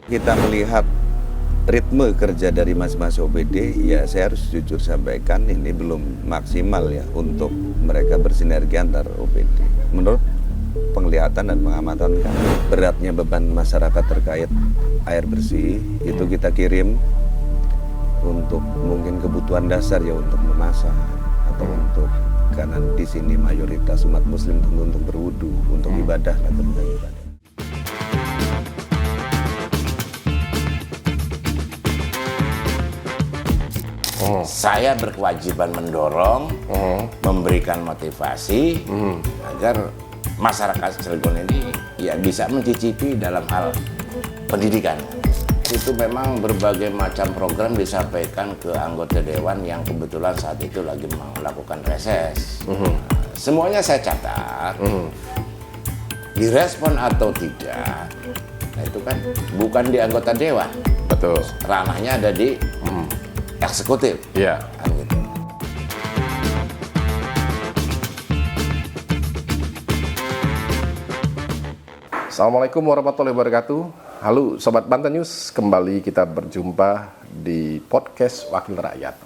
Kita melihat ritme kerja dari mas-mas OPD, ya saya harus jujur sampaikan ini belum maksimal ya untuk mereka bersinergi antar OPD. Menurut penglihatan dan pengamatan kami, beratnya beban masyarakat terkait air bersih itu kita kirim untuk mungkin kebutuhan dasar ya, untuk memasak atau untuk, karena di sini mayoritas umat muslim tentu untuk berwudu, untuk ibadah lah, tentang ibadah. Saya berkewajiban mendorong, memberikan motivasi agar masyarakat Cilegon ini ya bisa mencicipi dalam hal pendidikan. Itu memang berbagai macam program disampaikan ke anggota dewan yang kebetulan saat itu lagi melakukan reses. Semuanya saya catat, direspon atau tidak, nah itu kan bukan di anggota dewan. Betul. Ranahnya ada di eksekutif. Iya. Kan gitu. Assalamualaikum warahmatullahi wabarakatuh. Halo Sobat Banten News, kembali kita berjumpa di podcast Wakil Rakyat.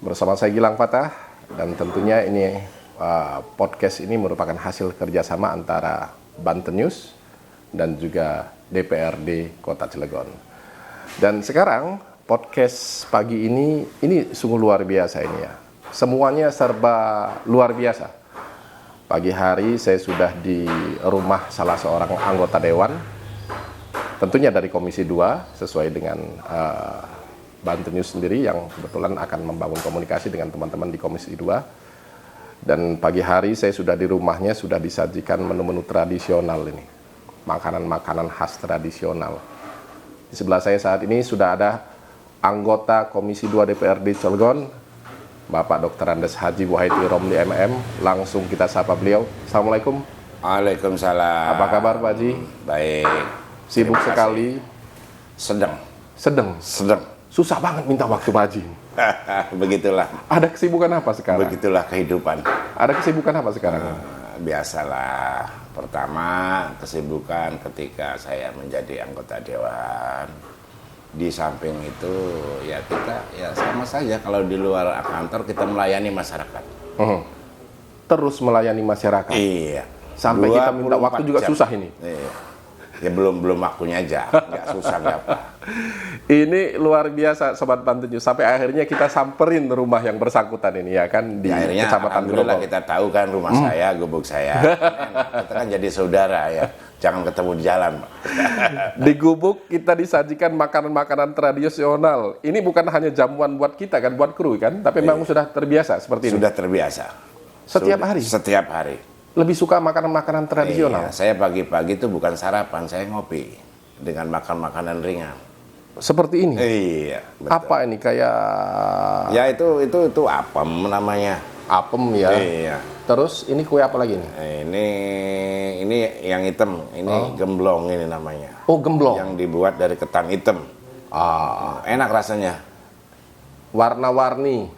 Bersama saya Gilang Fatah, dan tentunya ini podcast ini merupakan hasil kerjasama antara Banten News dan juga DPRD Kota Cilegon. Dan sekarang podcast pagi ini sungguh luar biasa ini ya. Semuanya serba luar biasa. Pagi hari saya sudah di rumah salah seorang anggota dewan, tentunya dari Komisi 2, sesuai dengan Banten News sendiri yang kebetulan akan membangun komunikasi dengan teman-teman di Komisi 2. Dan pagi hari saya sudah di rumahnya, sudah disajikan menu-menu tradisional ini, makanan-makanan khas tradisional. Di sebelah saya saat ini sudah ada anggota Komisi 2 DPRD Cilegon, Bapak Dr. Andes Haji Wahidi Romli MM. Langsung kita sapa beliau. Assalamualaikum. Waalaikumsalam. Apa kabar Pak Haji? Baik. Sibuk Terima kasih. sekali. Sedang. Susah banget minta waktu Pak Haji. Begitulah. Ada kesibukan apa sekarang? Begitulah kehidupan. Ada kesibukan apa sekarang? Biasalah. Pertama, kesibukan ketika saya menjadi anggota dewan. Di samping itu ya kita ya sama saja, kalau di luar kantor kita melayani masyarakat. Terus melayani masyarakat. Iya. Sampai kita minta waktu 24 juga jam. susah ini. Iya. Ya belum waktunya aja, nggak susah nggak apa. Ini luar biasa Sobat Banten News. Sampai akhirnya kita samperin rumah yang bersangkutan ini ya kan, di Ya, akhirnya Kecamatan alhamdulillah Grogol. kita tahu kan rumah saya, gubuk saya. Kita kan jadi saudara ya. Jangan ketemu di jalan, Pak. Di gubuk kita disajikan makanan-makanan tradisional. Ini bukan hanya jamuan buat kita kan, buat kru kan, tapi memang sudah terbiasa seperti ini. Sudah terbiasa. Setiap hari? Setiap hari. Lebih suka makanan-makanan tradisional. Iya, saya pagi-pagi itu bukan sarapan, saya ngopi dengan makan makanan ringan. Seperti ini. Iya. Betul. Apa ini kayak Ya itu apem namanya. apem ya. Iya. Terus ini kue apa lagi nih? Ini yang hitam, ini gemblong ini namanya. Oh, gemblong. Yang dibuat dari ketan hitam. Enak rasanya. Warna-warni.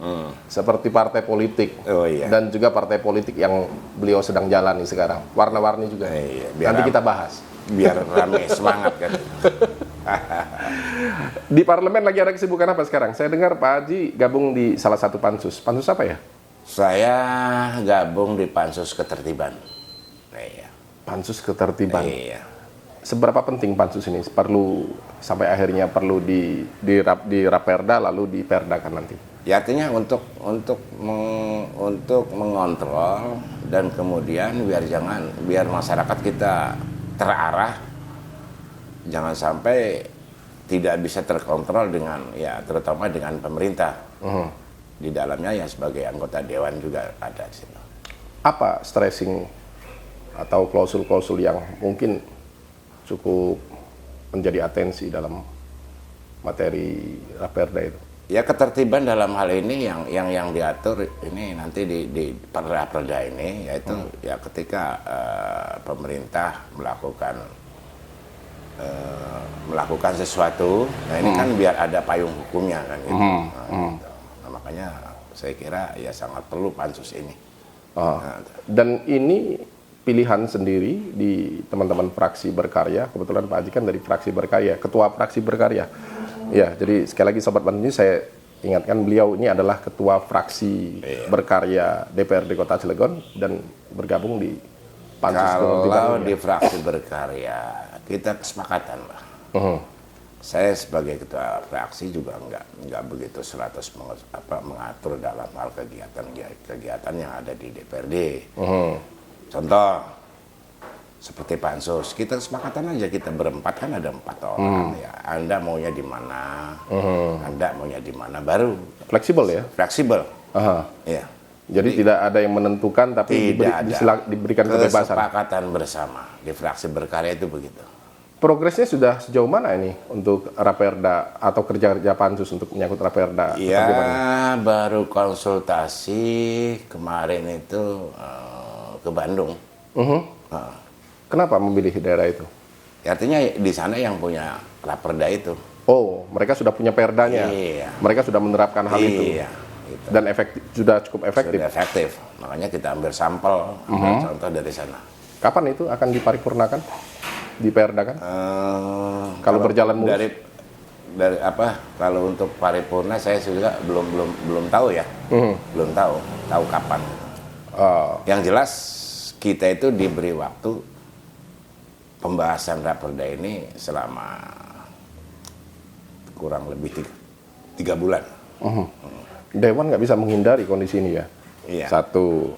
Seperti partai politik. Oh iya. Dan juga partai politik yang beliau sedang jalani sekarang. Warna-warni juga. Iya, Nanti kita bahas. Biar rame semangat kan. Di parlemen lagi ada kesibukan apa sekarang? Saya dengar Pak Haji gabung di salah satu pansus. Pansus apa ya? Saya gabung di Pansus Ketertiban. Iya. Pansus Ketertiban. Iya. Seberapa penting pansus ini? Sampai akhirnya perlu di Raperda lalu diperdakan nanti. Ya, artinya untuk mengontrol dan kemudian biar masyarakat kita terarah, jangan sampai tidak bisa terkontrol dengan ya terutama dengan pemerintah. Di dalamnya ya sebagai anggota dewan juga ada di situ. Apa stressing atau klausul-klausul yang mungkin cukup menjadi atensi dalam materi Raperda itu? Ya, ketertiban dalam hal ini yang diatur ini nanti di Raperda ini, yaitu ya ketika pemerintah melakukan sesuatu, nah ini kan biar ada payung hukumnya kan gitu. Nah, makanya saya kira ya sangat perlu pansus ini. Dan ini pilihan sendiri di teman-teman fraksi berkarya. Kebetulan Pak Haji kan dari fraksi berkarya, ketua fraksi berkarya. Ya, jadi sekali lagi Sobat Banten News, saya ingatkan beliau ini adalah ketua fraksi berkarya DPRD Kota Cilegon dan bergabung di Pansus Kalau di fraksi berkarya, kita kesepakatan lah. Saya sebagai ketua fraksi juga nggak begitu 100 mengatur dalam hal kegiatan yang ada di DPRD. Contoh seperti pansus, kita kesepakatan aja, kita berempat kan ada 4 orang ya. Anda maunya di mana, Anda maunya di mana, baru fleksibel ya. fleksibel. Ya. Jadi tidak ada yang menentukan, tapi diberikan kebebasan. Kesepakatan bersama di fraksi berkarya itu begitu. Progresnya sudah sejauh mana ini untuk Raperda atau kerja-kerja pansus untuk menyangkut Raperda? Ya, bagaimana? baru konsultasi kemarin itu ke Bandung. Kenapa memilih daerah itu? Artinya di sana yang punya Raperda itu. Oh, mereka sudah punya perdanya. Iya. Mereka sudah menerapkan hal itu. Iya. Gitu. Dan sudah cukup efektif. Sudah efektif. Makanya kita ambil sampel, ambil contoh dari sana. Kapan itu akan diparipurnakan? Diperdakan? Kalau berjalan mulus? Dari apa? Kalau untuk paripurna saya juga belum tahu ya. Belum tahu kapan. Yang jelas kita itu diberi waktu pembahasan Raperda ini selama kurang lebih 3 bulan. Dewan nggak bisa menghindari kondisi ini ya. Iya. Satu,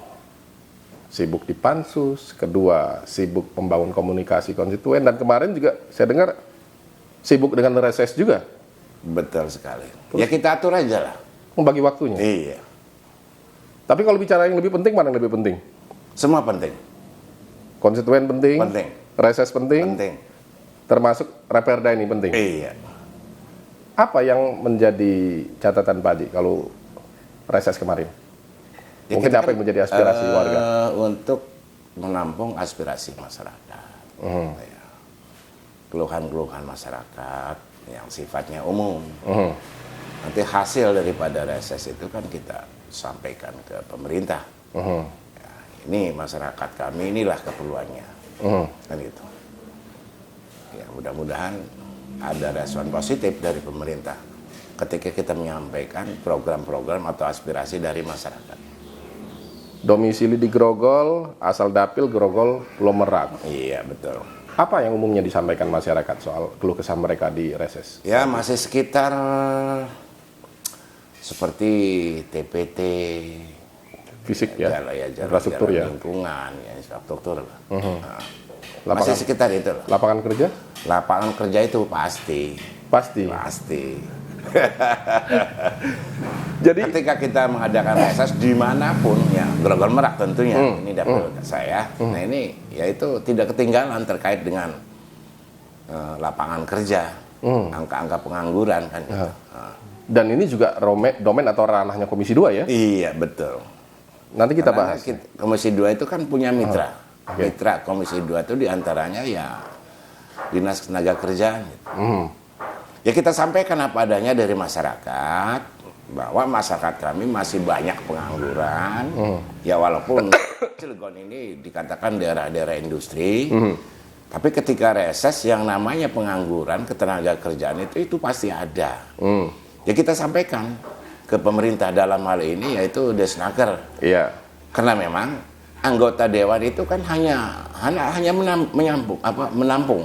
sibuk di pansus. Kedua, sibuk membangun komunikasi konstituen. Dan kemarin juga saya dengar sibuk dengan reses juga. Betul sekali. Ya kita atur aja lah. Membagi waktunya. Iya. Tapi kalau bicara yang lebih penting, mana yang lebih penting? Semua penting. Konstituen penting. Penting. Reses penting. Penting. Termasuk Raperda ini penting. Iya. Apa yang menjadi catatan Pak Haji kalau reses kemarin? Ya, Mungkin apa yang menjadi aspirasi warga? Untuk menampung aspirasi masyarakat. Ya. Keluhan-keluhan masyarakat yang sifatnya umum. Nanti hasil daripada reses itu kan kita sampaikan ke pemerintah. Ya, ini masyarakat kami, inilah keperluannya. Kan gitu. Ya, mudah-mudahan ada respon positif dari pemerintah ketika kita menyampaikan program-program atau aspirasi dari masyarakat. Domisili di Grogol, asal dapil Grogol, Pulau Merak. Iya, betul. Apa yang umumnya disampaikan masyarakat soal keluh kesah mereka di reses? Ya, masih sekitar seperti TPT, Fisik ya, jalan infrastruktur ya. lingkungan, ya, infrastruktur. Lapangan- Masih sekitar itu. Lapangan kerja? Lapangan kerja itu pasti. Pasti. Jadi ketika kita mengadakan reses dimanapun ya, Grogol Merak tentunya ini dapil saya. Nah ini yaitu tidak ketinggalan terkait dengan lapangan kerja, angka-angka pengangguran kan. Gitu. Dan ini juga domain atau ranahnya Komisi 2 ya? Iya betul. Nanti kita Karena bahas. Komisi 2 itu kan punya mitra. Mitra Komisi 2 itu diantaranya ya Dinas Tenaga Kerjaan. Gitu. Ya kita sampaikan apa adanya dari masyarakat, bahwa masyarakat kami masih banyak pengangguran. Ya walaupun Cilegon ini dikatakan daerah-daerah industri, tapi ketika reses yang namanya pengangguran ketenaga kerjaan itu pasti ada. Ya kita sampaikan ke pemerintah dalam hal ini yaitu Desnaker. Iya. Karena memang anggota dewan itu kan hanya menampung,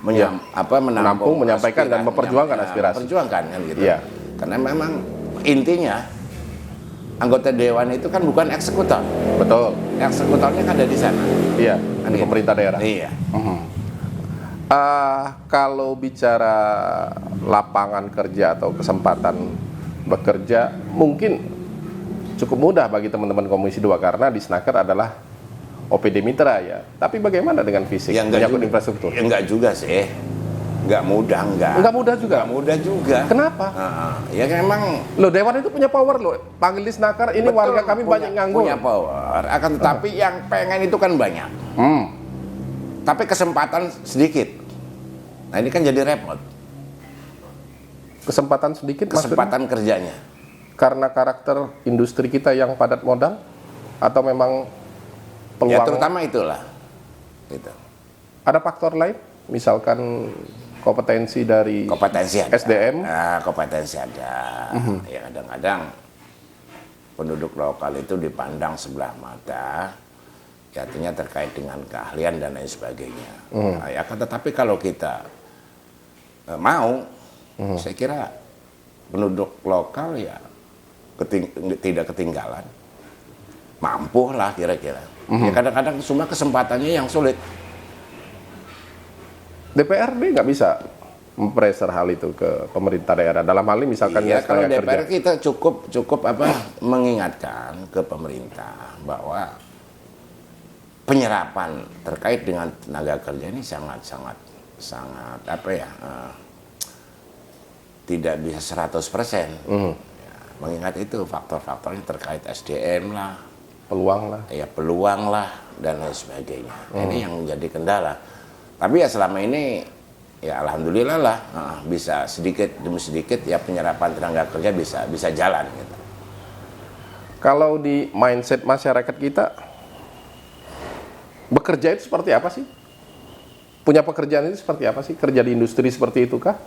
menyampaikan dan memperjuangkan aspirasi. Memperjuangkan kan gitu. Iya. Karena memang intinya anggota dewan itu kan bukan eksekutor. Betul. Eksekutornya kan ada di sana. Iya, Kan di gitu. pemerintah daerah. Iya. Kalau bicara lapangan kerja atau kesempatan bekerja, mungkin cukup mudah bagi teman-teman Komisi 2 karena di Snaker adalah OPD mitra ya. Tapi bagaimana dengan fisik, Ya, menyangkut infrastruktur? Ya, enggak juga sih. Enggak mudah, enggak. Enggak mudah juga. Enggak mudah juga. Kenapa? Ya memang Loh, Dewan itu punya power loh. Panggil di Snaker, ini betul, warga kami banyak nganggur. punya power. Akan tetapi yang pengen itu kan banyak. Tapi kesempatan sedikit. Nah ini kan jadi repot. Kesempatan sedikit maksudnya? Kesempatan kerjanya. Karena karakter industri kita yang padat modal atau memang peluang? Ya terutama itulah. gitu. Ada faktor lain, misalkan kompetensi dari Kompetensi ada. SDM? Kompetensi ada. Ya kadang-kadang penduduk lokal itu dipandang sebelah mata, ya artinya terkait dengan keahlian dan lain sebagainya. Ya kan, tetapi kalau kita mau, saya kira penduduk lokal ya tidak ketinggalan, mampu lah kira-kira. Ya kadang-kadang cuma kesempatannya yang sulit. DPRD nggak bisa mempressure hal itu ke pemerintah daerah. Dalam hal ini misalkan Iya, kalau tenaga DPR kerja. kita cukup mengingatkan ke pemerintah bahwa penyerapan terkait dengan tenaga kerja ini sangat tidak bisa 100%. Ya, mengingat itu faktor-faktornya terkait SDM lah, peluang lah dan lain sebagainya. Ini yang menjadi kendala. Tapi ya selama ini ya alhamdulillah lah bisa sedikit demi sedikit ya penyerapan tenaga kerja bisa jalan gitu. Kalau di mindset masyarakat kita, bekerja itu seperti apa sih? Punya pekerjaan itu seperti apa sih? Kerja di industri seperti itu kah?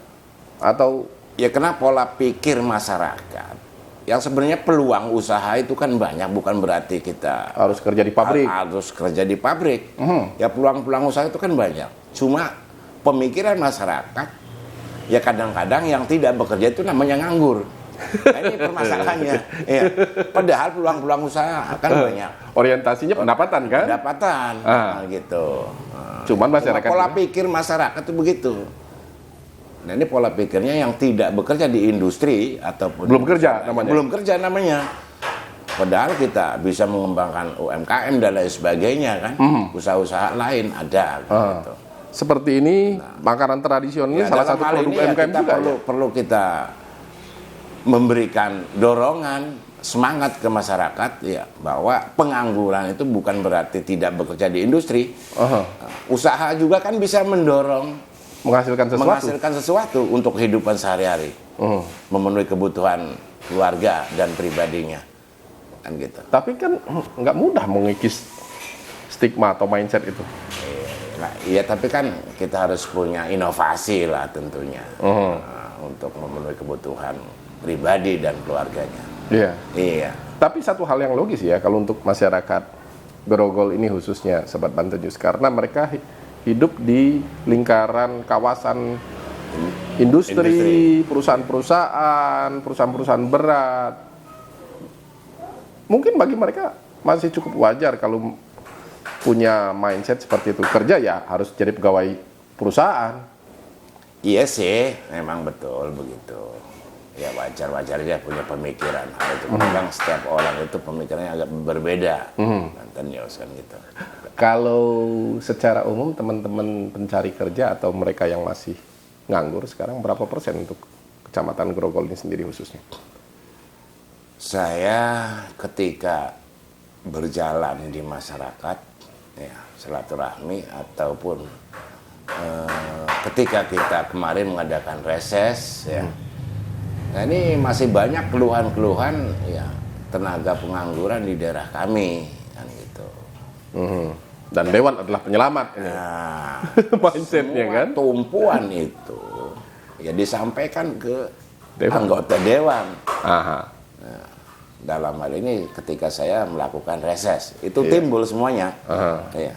Atau Ya karena pola pikir masyarakat yang sebenarnya peluang usaha itu kan banyak, bukan berarti kita harus kerja di pabrik? harus kerja di pabrik. Ya peluang-peluang usaha itu kan banyak. Cuma pemikiran masyarakat ya kadang-kadang yang tidak bekerja itu namanya nganggur. Nah, ini permasalahannya. Ya. Padahal peluang-peluang usaha kan banyak. Orientasinya pendapatan kan? Pendapatan, gitu. Cuman masyarakat pola pikir masyarakat itu begitu. Nah ini pola pikirnya yang tidak bekerja di industri ataupun belum kerja namanya. Belum kerja namanya. Padahal kita bisa mengembangkan UMKM dan lain sebagainya kan. Usaha-usaha lain ada gitu. Seperti ini makanan tradisional ini salah satu produk ini UMKM kita juga. perlu kita memberikan dorongan semangat ke masyarakat ya bahwa pengangguran itu bukan berarti tidak bekerja di industri. Usaha juga kan bisa mendorong menghasilkan sesuatu untuk kehidupan sehari-hari, memenuhi kebutuhan keluarga dan pribadinya, kan gitu. Tapi kan nggak mudah mengikis stigma atau mindset itu. Nah, iya, tapi kan kita harus punya inovasi lah tentunya untuk memenuhi kebutuhan pribadi dan keluarganya. Iya. Iya. Tapi satu hal yang logis ya kalau untuk masyarakat Grogol ini khususnya Sobat Banten News, karena mereka hidup di lingkaran kawasan industri, perusahaan-perusahaan berat. Mungkin bagi mereka masih cukup wajar kalau punya mindset seperti itu. Kerja ya harus jadi pegawai perusahaan. Iya sih, memang betul begitu. Ya wajar-wajar aja punya pemikiran. Hal itu memang setiap orang itu pemikirannya agak berbeda. Banten News kan gitu. Kalau secara umum teman-teman pencari kerja atau mereka yang masih nganggur sekarang berapa persen untuk Kecamatan Grogol ini sendiri khususnya? Saya ketika berjalan di masyarakat, ya silaturahmi ataupun ketika kita kemarin mengadakan reses, ya, nah ini masih banyak keluhan-keluhan, ya tenaga pengangguran di daerah kami, kan gitu. Dan Dewan adalah penyelamat ini. Nah, mindsetnya kan? Tumpuan itu ya disampaikan ke Dewan. anggota Dewan. Aha. Nah, dalam hal ini ketika saya melakukan reses itu timbul semuanya. Ya.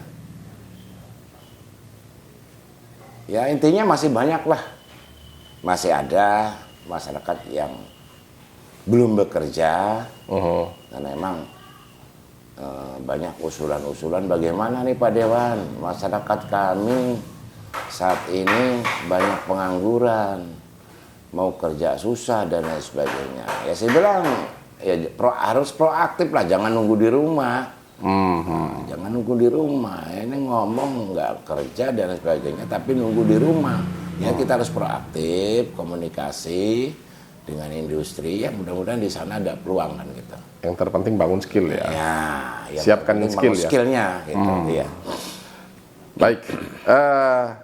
Ya intinya masih banyak lah, masih ada masyarakat yang belum bekerja karena emang banyak usulan-usulan bagaimana nih Pak Dewan, masyarakat kami saat ini banyak pengangguran, mau kerja susah dan lain sebagainya. Ya saya bilang ya harus proaktif lah, jangan nunggu di rumah. Jangan nunggu di rumah. Ini ngomong nggak kerja dan lain sebagainya, tapi nunggu di rumah. Ya kita harus proaktif, komunikasi dengan industri. Ya mudah-mudahan di sana ada peluang kan gitu. Yang terpenting bangun skill ya. Ya Siapkan skill ya. Skillnya gitu. Ya. Baik.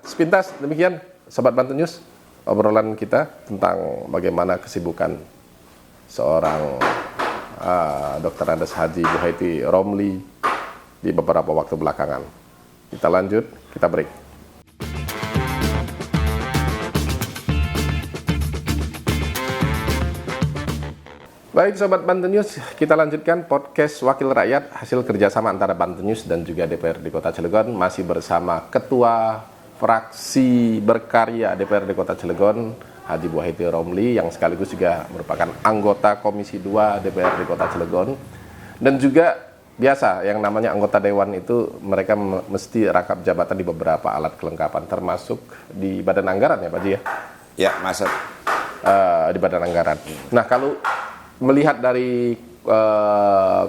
Sepintas demikian Sobat Banten News obrolan kita tentang bagaimana kesibukan seorang Dr. Andes Haji Buhaiti Romli di beberapa waktu belakangan. Kita lanjut, kita break. Baik Sobat Banten News, kita lanjutkan podcast Wakil Rakyat hasil kerjasama antara Banten News dan juga DPRD Kota Cilegon. Masih bersama Ketua Fraksi Berkarya DPRD Kota Cilegon, Haji Wahidi Romli, yang sekaligus juga merupakan anggota Komisi 2 DPRD Kota Cilegon. Dan juga biasa yang namanya anggota Dewan itu mereka mesti rangkap jabatan di beberapa alat kelengkapan, termasuk di Badan Anggaran ya Pak Ji ya? Ya, masuk. Di Badan Anggaran. Nah kalau melihat dari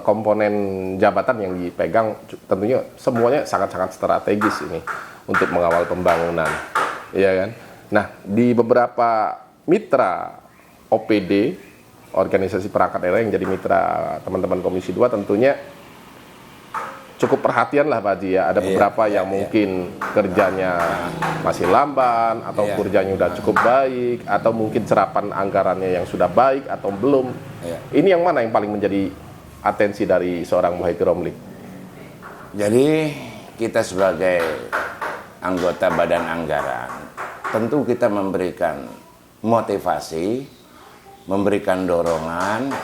komponen jabatan yang dipegang, tentunya semuanya sangat-sangat strategis ini untuk mengawal pembangunan, ya kan? Nah, di beberapa mitra OPD, organisasi perangkat daerah yang jadi mitra teman-teman Komisi 2 tentunya cukup perhatian lah Pak Haji ya. Ada beberapa yang mungkin kerjanya masih lamban, atau kerjanya udah cukup baik, atau mungkin serapan anggarannya yang sudah baik atau belum. Ini yang mana yang paling menjadi atensi dari seorang Wahidi Romli? Jadi kita sebagai anggota Badan Anggaran, tentu kita memberikan motivasi, memberikan dorongan,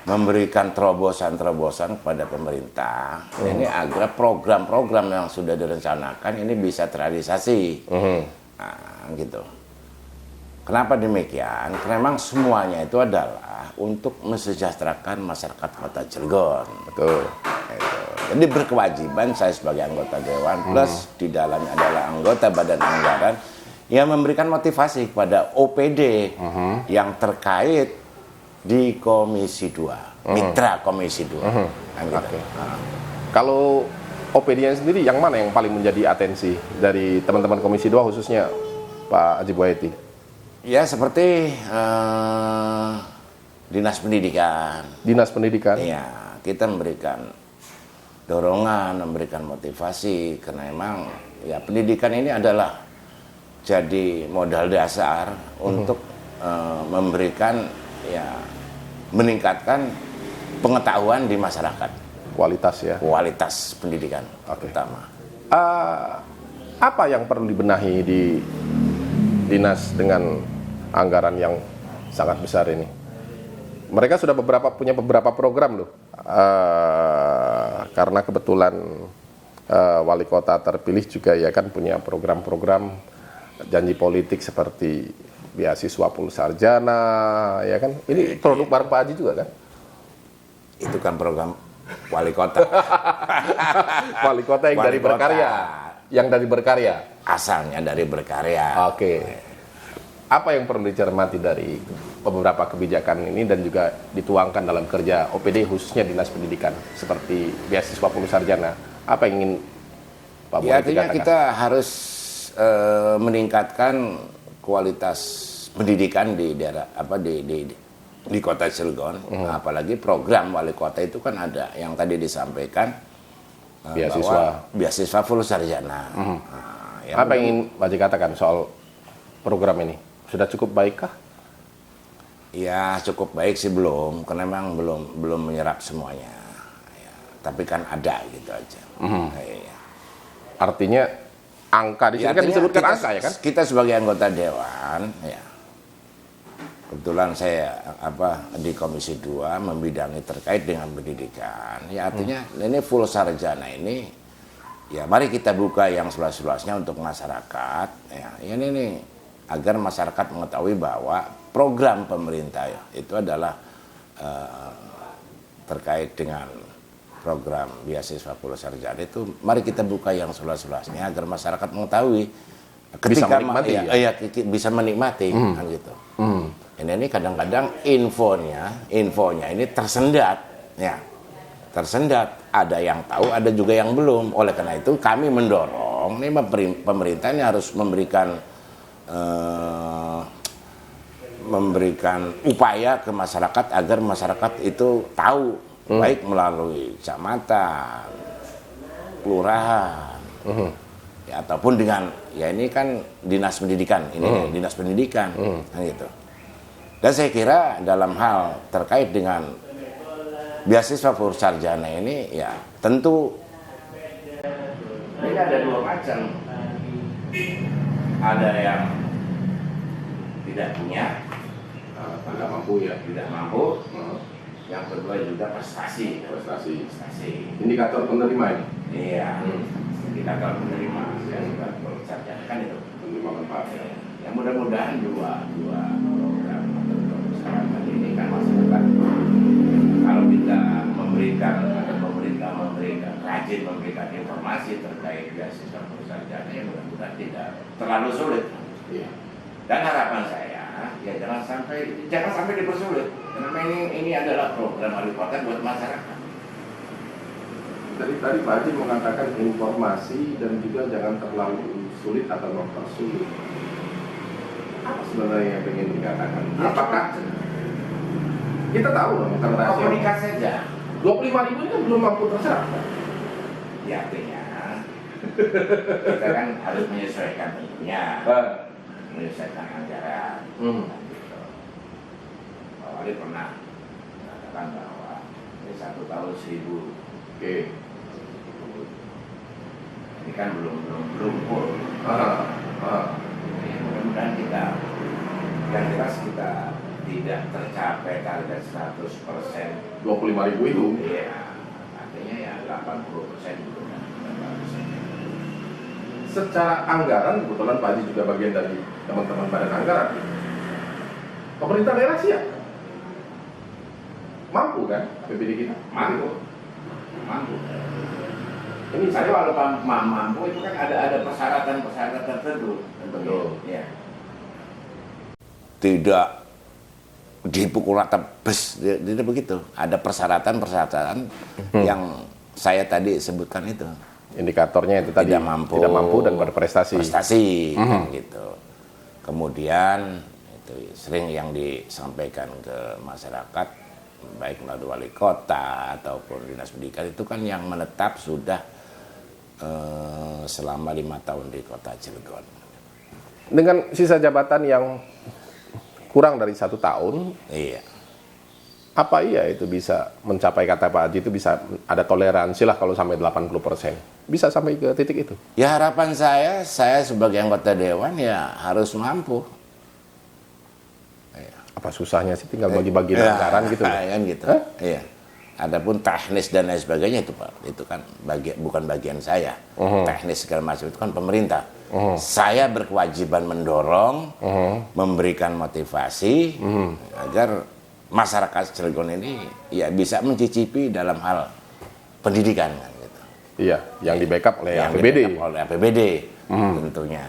memberikan terobosan-terobosan kepada pemerintah. Ini agar program-program yang sudah direncanakan ini bisa terrealisasi. Nah, gitu. Kenapa demikian? Karena memang semuanya itu adalah untuk mensejahterakan masyarakat Kota Cilegon. Betul. Gitu. Jadi berkewajiban saya sebagai anggota Dewan plus di dalamnya adalah anggota Badan Anggaran yang memberikan motivasi kepada OPD yang terkait di Komisi 2, mitra Komisi 2. Oke. Kalau OPD-nya sendiri yang mana yang paling menjadi atensi dari teman-teman Komisi 2 khususnya Pak Haji Wahidi? Ya seperti Dinas Pendidikan. Dinas Pendidikan. Iya, kita memberikan dorongan, memberikan motivasi karena memang ya pendidikan ini adalah jadi modal dasar untuk memberikan ya meningkatkan pengetahuan di masyarakat. Kualitas ya. Kualitas pendidikan terutama. Apa yang perlu dibenahi di dinas dengan anggaran yang sangat besar ini? Mereka sudah punya beberapa program loh. Karena kebetulan wali kota terpilih juga ya kan punya program-program janji politik seperti beasiswa Pulsarjana, ya kan? Ini produk bareng Pak Haji juga kan? Itu kan program wali kota. Wali kota yang Wali dari kota. berkarya. Yang dari berkarya. Asalnya dari berkarya. Oke. Apa yang perlu dicermati dari beberapa kebijakan ini dan juga dituangkan dalam kerja OPD khususnya Dinas Pendidikan seperti beasiswa Pulsarjana? Apa yang ingin Pak Wahidi artinya katakan? kita harus meningkatkan kualitas pendidikan di daerah di Kota Cilegon. Apalagi program wali kota itu kan ada yang tadi disampaikan beasiswa full sarjana. Apa yang ingin Pak Haji katakan soal program ini? Sudah cukup baikkah? Ya cukup baik sih belum, karena memang belum menyerap semuanya. Ya, tapi kan ada gitu aja. Ya. Artinya angka di sini kan disebutkan angka ya kan? Kita sebagai anggota Dewan, ya kebetulan saya di Komisi 2 membidangi terkait dengan pendidikan. Ya artinya ini full sarjana ini, ya mari kita buka yang seluas-luasnya untuk masyarakat. Ya ini nih agar masyarakat mengetahui bahwa program pemerintah ya, itu adalah terkait dengan program beasiswa full sarjana itu, mari kita buka yang seluas-luasnya agar masyarakat mengetahui ketika bisa menikmati kan gitu. Ini kadang-kadang infonya ini tersendat ya. Tersendat, ada yang tahu, ada juga yang belum. Oleh karena itu kami mendorong nih pemerintah ini harus memberikan upaya ke masyarakat agar masyarakat itu tahu, baik melalui kecamatan, kelurahan, ya, ataupun dengan ya ini kan dinas pendidikan, dinas pendidikan, kan gitu. Dan saya kira dalam hal terkait dengan beasiswa full sarjana ini ya tentu Ini ada dua macam. Ada yang tidak punya, tidak mampu ya. tidak mampu. Yang kedua juga prestasi. Indikator penerima ini. Iya. Indikator penerima yang sudah bersarjana kan itu. Penerima manfaat. Ya mudah-mudahan dua program atau dua persyaratan ini kan masyarakat kalau kita memberikan atau pemerintah rajin memberikan informasi terkait beasiswa sarjana, ya mudah-mudahan tidak terlalu sulit. Iya. Dan harapan saya ya jangan sampai dipersulit, karena ini adalah program wali kota buat masyarakat. Tadi Pak Haji mengatakan informasi dan juga jangan terlalu sulit atau mempersulit. Apa sebenarnya yang ingin dikatakan? Ya, Apakah kita tahu dong karena komunikasi saja. 25.000 ini kan belum mampu terserap. Ya artinya kita kan harus menyesuaikan tentunya, menyesuaikan anggaran. Gitu. Pak Wali pernah mengatakan bahwa ini 1 tahun 1.000. Oke. Ini kan belum full. Ya, mudah-mudahan kita yang jelas kita tidak tercapai target 100%. 25.000 itu. Iya, artinya ya 80% belum. Secara anggaran, kebetulan Pak Haji juga bagian dari teman-teman badan anggaran. Pemerintah daerah siap? Mampu kan APBD kita? Mampu. Ini Tapi kalau mampu itu kan ada persyaratan tertentu. Betul. Ya. Tidak dipukul rata bes, tidak begitu. Ada persyaratan yang saya tadi sebutkan itu. Indikatornya itu tadi Tidak mampu dan berprestasi. Kan gitu. Kemudian itu sering yang disampaikan ke masyarakat baik melalui wali kota ataupun dinas pendidikan itu kan yang menetap sudah selama 5 tahun di kota Cilegon. Dengan sisa jabatan yang kurang dari 1 tahun, Iya. apa iya itu bisa mencapai, kata Pak Haji, itu bisa ada toleransi lah kalau sampai 80%. Bisa sampai ke titik itu? Ya harapan saya sebagai anggota dewan ya harus mampu. Apa susahnya sih tinggal bagi-bagi anggaran gitu? Kan gitu. Iya. Adapun teknis dan lain sebagainya itu Pak, itu kan bukan bagian saya. Teknis segala macam itu kan pemerintah. Saya berkewajiban mendorong, memberikan motivasi agar masyarakat Cilegon ini ya bisa mencicipi dalam hal pendidikan kan, gitu. Iya, yang di backup oleh Yang APBD. di-backup oleh APBD tentunya.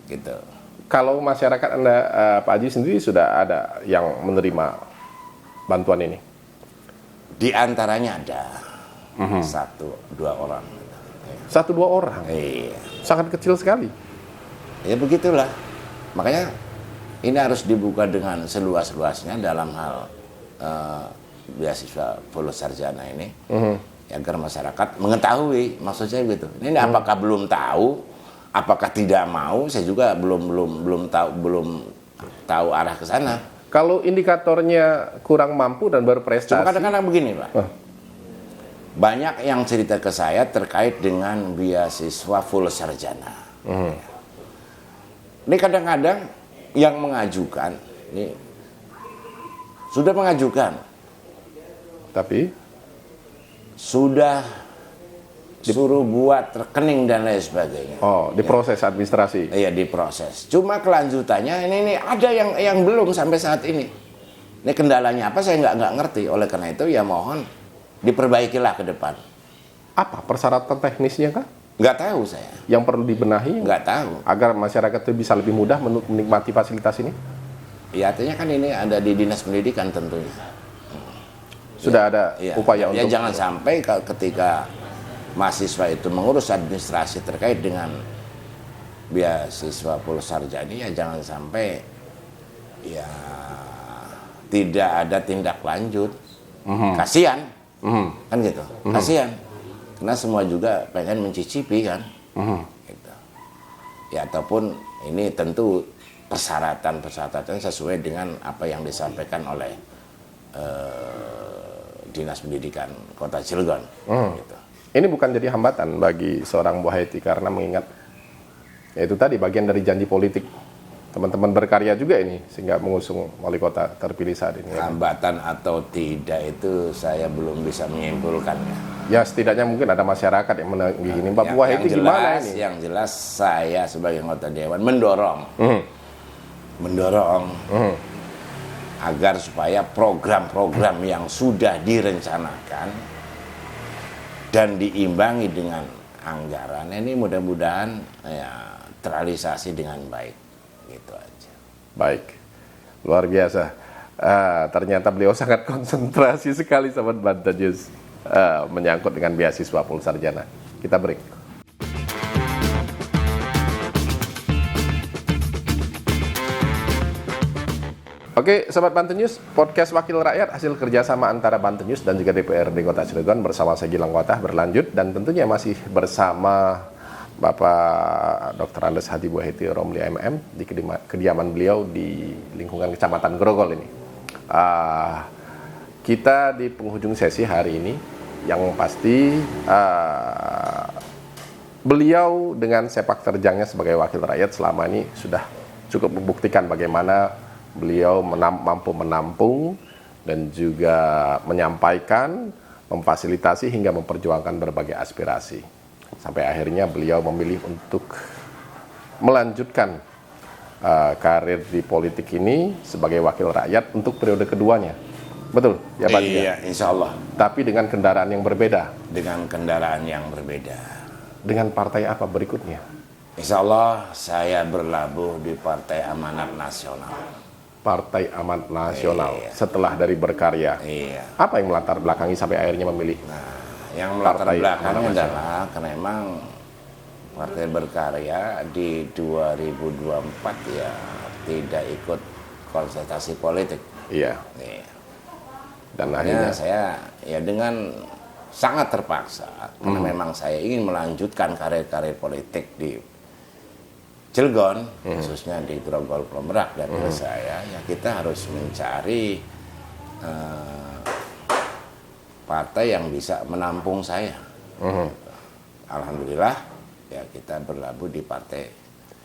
Gitu. Kalau masyarakat Anda, Pak Haji sendiri sudah ada yang menerima bantuan ini? Di antaranya ada 1-2 orang. 1-2 orang? Iya. Sangat kecil sekali. Ya begitulah. Makanya ini harus dibuka dengan seluas-luasnya dalam hal beasiswa full sarjana ini, agar masyarakat mengetahui. Maksud saya gitu. Ini apakah belum tahu, apakah tidak mau? Saya juga belum tahu arah ke sana. Kalau indikatornya kurang mampu dan berprestasi. Cuma kadang-kadang begini Pak. Banyak yang cerita ke saya terkait dengan beasiswa full sarjana. Ini kadang-kadang yang mengajukan, ini sudah mengajukan, Tapi sudah disuruh buat rekening dan lain sebagainya. diproses administrasi. Iya, diproses. Cuma kelanjutannya ini ada yang belum sampai saat ini. Ini kendalanya apa saya nggak ngerti. Oleh karena itu ya mohon diperbaikilah ke depan. Apa persyaratan teknisnya kah? Nggak tahu saya. Yang perlu dibenahi? Nggak tahu. Agar masyarakat itu bisa lebih mudah menikmati fasilitas ini? Ya artinya kan ini ada di dinas pendidikan tentunya. Sudah ada upaya ya untuk... jangan sampai ketika mahasiswa itu mengurus administrasi terkait dengan beasiswa full sarjana, ya jangan sampai ya tidak ada tindak lanjut. Kasihan, kan gitu. Kasihan, karena semua juga pengen mencicipi kan. Gitu. Ya ataupun ini tentu persyaratan sesuai dengan apa yang disampaikan oleh Dinas Pendidikan Kota Cilegon. Gitu. ini bukan jadi hambatan bagi seorang Bu Haiti karena mengingat ya itu tadi bagian dari janji politik teman-teman berkarya juga ini sehingga mengusung wali kota terpilih saat ini. Hambatan atau tidak itu saya belum bisa menyimpulkan. Ya setidaknya mungkin ada masyarakat yang menagih ini. Pak Bu Haiti gimana ini? Yang jelas saya sebagai anggota dewan mendorong agar supaya program-program yang sudah direncanakan dan diimbangi dengan anggaran ini mudah-mudahan ya terrealisasi dengan baik, gitu aja. Baik, luar biasa. Ternyata beliau sangat konsentrasi sekali Sobat Banten News menyangkut dengan beasiswa Pulsarjana. Kita break. Oke, Sobat Banten News, podcast Wakil Rakyat hasil kerjasama antara Banten News dan juga DPRD Kota Cilegon bersama saya Gilang Watah berlanjut dan tentunya masih bersama Bapak Dr. Andes Hadi Bu Haiti Romli MM di kediaman beliau di lingkungan Kecamatan Grogol ini. Kita di penghujung sesi hari ini yang pasti beliau dengan sepak terjangnya sebagai wakil rakyat selama ini sudah cukup membuktikan bagaimana beliau mampu menampung dan juga menyampaikan, memfasilitasi hingga memperjuangkan berbagai aspirasi. Sampai akhirnya beliau memilih untuk melanjutkan karir di politik ini sebagai wakil rakyat untuk periode keduanya. Betul ya Pak? Iya, insya Allah. Tapi dengan kendaraan yang berbeda. Dengan kendaraan yang berbeda. Dengan partai apa berikutnya? Insya Allah saya berlabuh di Partai Amanat Nasional. Partai Amanat Nasional. Iya. Setelah dari berkarya. Iya. Apa yang melatar belakangi sampai akhirnya memilih? Nah, yang melatar Partai belakangnya Amanat adalah karena memang Partai Berkarya di 2024 ya tidak ikut konsultasi politik. Iya. Iya. Dan Makanya akhirnya saya ya dengan sangat terpaksa karena memang saya ingin melanjutkan karir-karir politik di Cilegon, khususnya di Grogol Plomerak dan saya ya kita harus mencari partai yang bisa menampung saya. Alhamdulillah ya kita berlabuh di Partai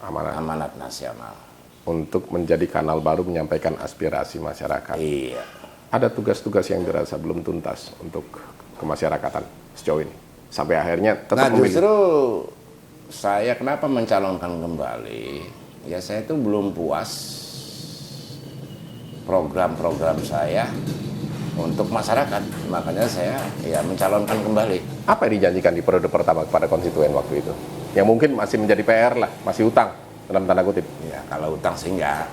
Amanat Nasional untuk menjadi kanal baru menyampaikan aspirasi masyarakat. Iya. Ada tugas-tugas yang dirasa belum tuntas untuk kemasyarakatan sejauh ini. Sampai akhirnya tetap memilih. Justru saya kenapa mencalonkan kembali, ya saya itu belum puas program-program saya untuk masyarakat. Makanya saya ya mencalonkan kembali. Apa yang dijanjikan di periode pertama kepada konstituen waktu itu? Yang mungkin masih menjadi PR lah, masih utang dalam tanda kutip. Ya kalau utang sih enggak.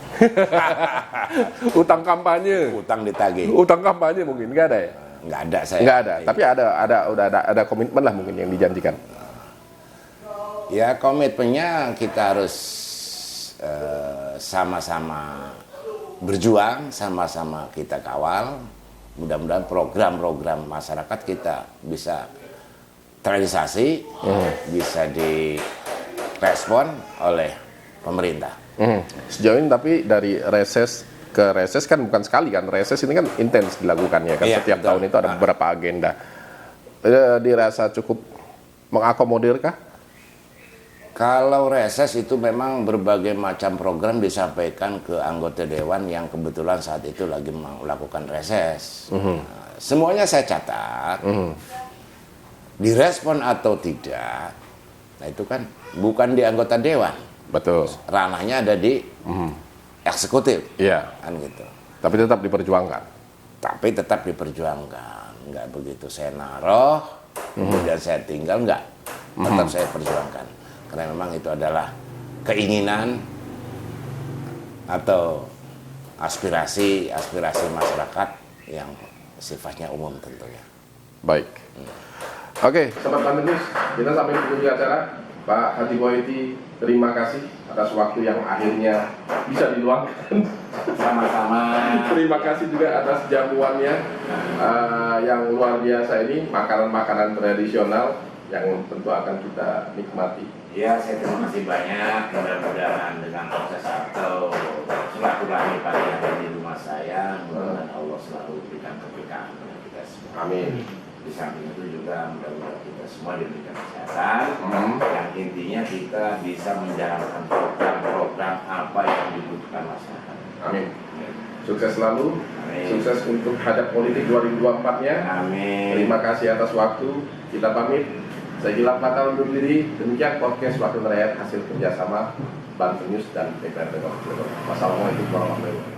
Utang kampanye. Utang ditagih. Utang kampanye mungkin nggak ada ya? Nggak ada saya. Nggak ada, tapi ada komitmen lah mungkin yang dijanjikan. Ya komitmennya kita harus sama-sama berjuang, sama-sama kita kawal. Mudah-mudahan program-program masyarakat kita bisa terrealisasi, bisa direspon oleh pemerintah. Sejauh ini tapi dari reses ke reses kan bukan sekali kan, reses ini kan intens dilakukannya kan, Iya, setiap betul. tahun itu ada beberapa agenda. Dirasa cukup mengakomodirkah? Kalau reses itu memang berbagai macam program disampaikan ke anggota dewan yang kebetulan saat itu lagi melakukan reses. Nah, semuanya saya catat, direspon atau tidak, nah itu kan bukan di anggota dewan. Betul. Ranahnya ada di eksekutif, Iya. kan gitu. Tapi tetap diperjuangkan. Tapi tetap diperjuangkan, nggak begitu saya naruh, kemudian saya tinggal, nggak. Tetap saya perjuangkan. Karena memang itu adalah keinginan atau aspirasi masyarakat yang sifatnya umum tentunya. Baik. Oke, Sobat Banten News, kita sampai di ujung acara. Pak Hadi Bu Haiti, terima kasih atas waktu yang akhirnya bisa diluangkan. Sama-sama. Terima kasih juga atas jamuannya yang luar biasa ini, makanan-makanan tradisional yang tentu akan kita nikmati. Ya, saya terima kasih banyak. Mudah-mudahan dengan proses atau silaturahmi pagi hari di rumah saya, mudah-mudahan Allah selalu berikan keberkahan kepada kita semua. Amin. Di samping itu juga mudah-mudahan kita semua diberikan kesehatan. Yang intinya kita bisa menjalankan program-program apa yang dibutuhkan masyarakat. Amin. Sukses selalu. Amin. Sukses untuk hadap politik 2024-nya. Amin. Terima kasih atas waktu. Kita pamit. Saya Gilang Fatah undur diri. Demikian podcast Wakil Rakyat hasil kerjasama Banten News dan PPR. Wassalamualaikum warahmatullahi wabarakatuh.